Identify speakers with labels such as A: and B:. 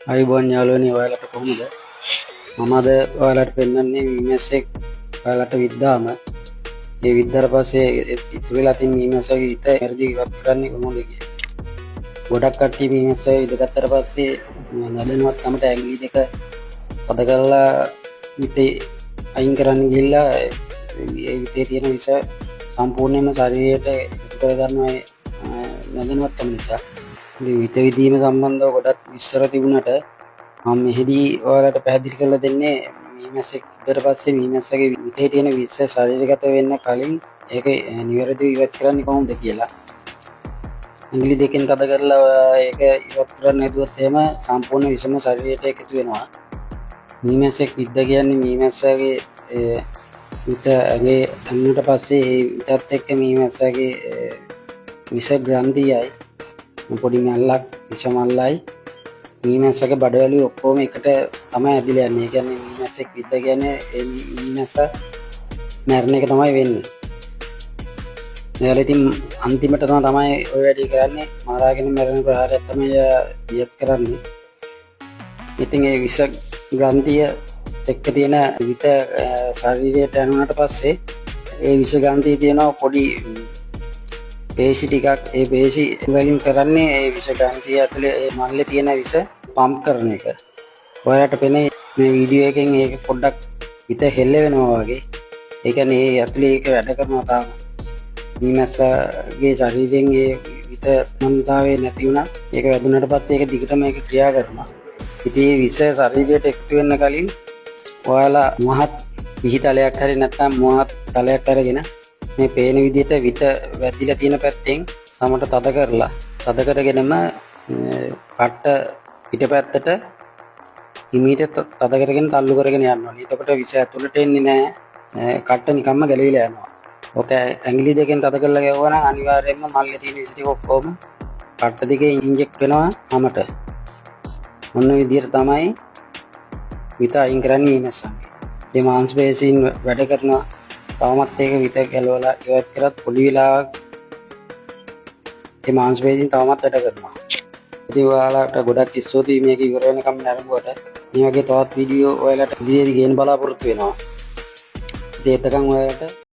A: අයිබෝන් යාළුවනේ ඔයාලට කොහොමද? මම අද ඔයාලට පෙන්වන්නේ මීමැස් එක ඔයාලට විද්දාම ඒ විද්දාට පස්සේ ඉතුරු වෙලා තියෙන මීමැස්ගේ ඉත එනර්ජි ඉවත් කරන්නේ කොහොමද කියලා. ගොඩක් කට්ටිය මීමැස් ඉදගත්තට පස්සේ නැදෙනවත් කමට ඇඟිලි දෙක පද කරලා විතේ අයින් කරන්න ගිහිල්ලා ඒ විතේ තියෙන විස සම්පූර්ණයෙන්ම ශරීරයට එකතු කර ගන්නවා නැදෙනවත් කම නිසා. විත විදීම සම්බන්ධව ගොඩක් විස්තර තිබුණට මම මෙහිදී ඔයාලට පැහැදිලි කරලා දෙන්නේ මීමැස්සෙක් ඉදට පස්සේ මීමැස්සගේ විතේ තියෙන විස ශරීරගත වෙන්න කලින් ඒක නිවැරදිව ඉවත් කරන්නේ කොහොමද කියලා. ඇඟිලි දෙකෙන් තද කරලා ඒක ඉවත් කරන්න හැදුවොත් එහෙම සම්පූර්ණ විසම ශරීරයට එකතු වෙනවා. මීමැස්සෙක් විද්ද කියන්නේ මීමැස්සගේ විත ඇඟේ ඇමුණට පස්සේ ඒ විතත් එක්ක මීමැස්සගේ විස ග්‍රන්ථියයි පොඩි මැල්ලක් විස මල්ලයි මීමැස්සගේ බඩවැලුයි ඔක්කොම එකට තමයි ඇදිලා යන්නේ. ඒ කියන්නේ මීමැස්සෙක් විද්ද කියන්නේ ඒ මීමැස්ස මැරෙන එක තමයි වෙන්නේ. එයාලා ඉතින් අන්තිමට තමයි ඔය වැඩේ කරන්නේ. මරාගෙන මැරෙන ප්‍රහාරයක් තමයි දියත් කරන්නේ. ඉතින් ඒ විස ග්‍රන්ථිය එක්ක තියෙන විත ශරීරයට යනුනට පස්සේ ඒ විස ග්‍රන්ථියේ තියෙන පොඩි පේශි ටිකක් ඒ පේශි වලින් කරන්නේ ඒ විස ග්‍රන්ථිය ඇතුලේ ඒ මල්ලේ තියෙන විස පම්ප් කරන එක. ඔයාලට පෙනේ මේ වීඩියෝ එකෙන් ඒක පොඩ්ඩක් විත හෙල්ල වෙනවා වගේ. ඒ කියන්නේ ඒ ඇතුලේ ඒක වැඩ කරනවා තාම. මීමැස්සගේ ශරීරයෙන් ඒ විත සම්තාවේ නැති වුණා. ඒක වැදුනට පස්සේ ඒක දිගටම ඒක ක්‍රියා කරනවා. ඉතින් මේ විස ශරීරයට එකතු වෙන්න කලින් ඔයාලා මොහත් පිහිතලයක් හරි නැත්නම් මොහත් තලයක් අරගෙන මේ පේන විදිහට විත වැදිලා තියෙන පැත්තෙන් සමට තද කරගෙනම කට්ට පිටපැත්තට හිමීට තද කරගෙන තල්ලු කරගෙන යන්න ඕනේ. එතකොට විස ඇතුළට එන්නේ නැහැ. කට්ට නිකම්ම ගැලවිලා යනවා. ඔක ඇඟිලි දෙකෙන් තද කරලා ගැවුවා නම් අනිවාර්යයෙන්ම මල්ලේ තියෙන විස ටික ඔක්කොම කට්ට දෙකේ ඉන්ජෙක්ට් වෙනවා හැමත. මොන විදිහට තමයි විත අයින් කරන්නේ මීමැස්සන්ගේ. මේ මාංශ පේශීන් වැඩ කරනවා. තවමත් ඒක විත ගැලවලා ඉවත් කරත් පොඩි වෙලාවක් මේ මාංශ පේශීන් තවමත් වැඩ කරනවා. ඉතින් ඔයාලට ගොඩක් ස්තුතියි මේක ඉවර වෙනකම් නරඹුවට. මේ වගේ තවත් වීඩියෝ ඔයාලට ඉදිරියේදී ගේන්න බලාපොරොත්තු වෙනවා. ඉතින් එතකන් ඔයාලට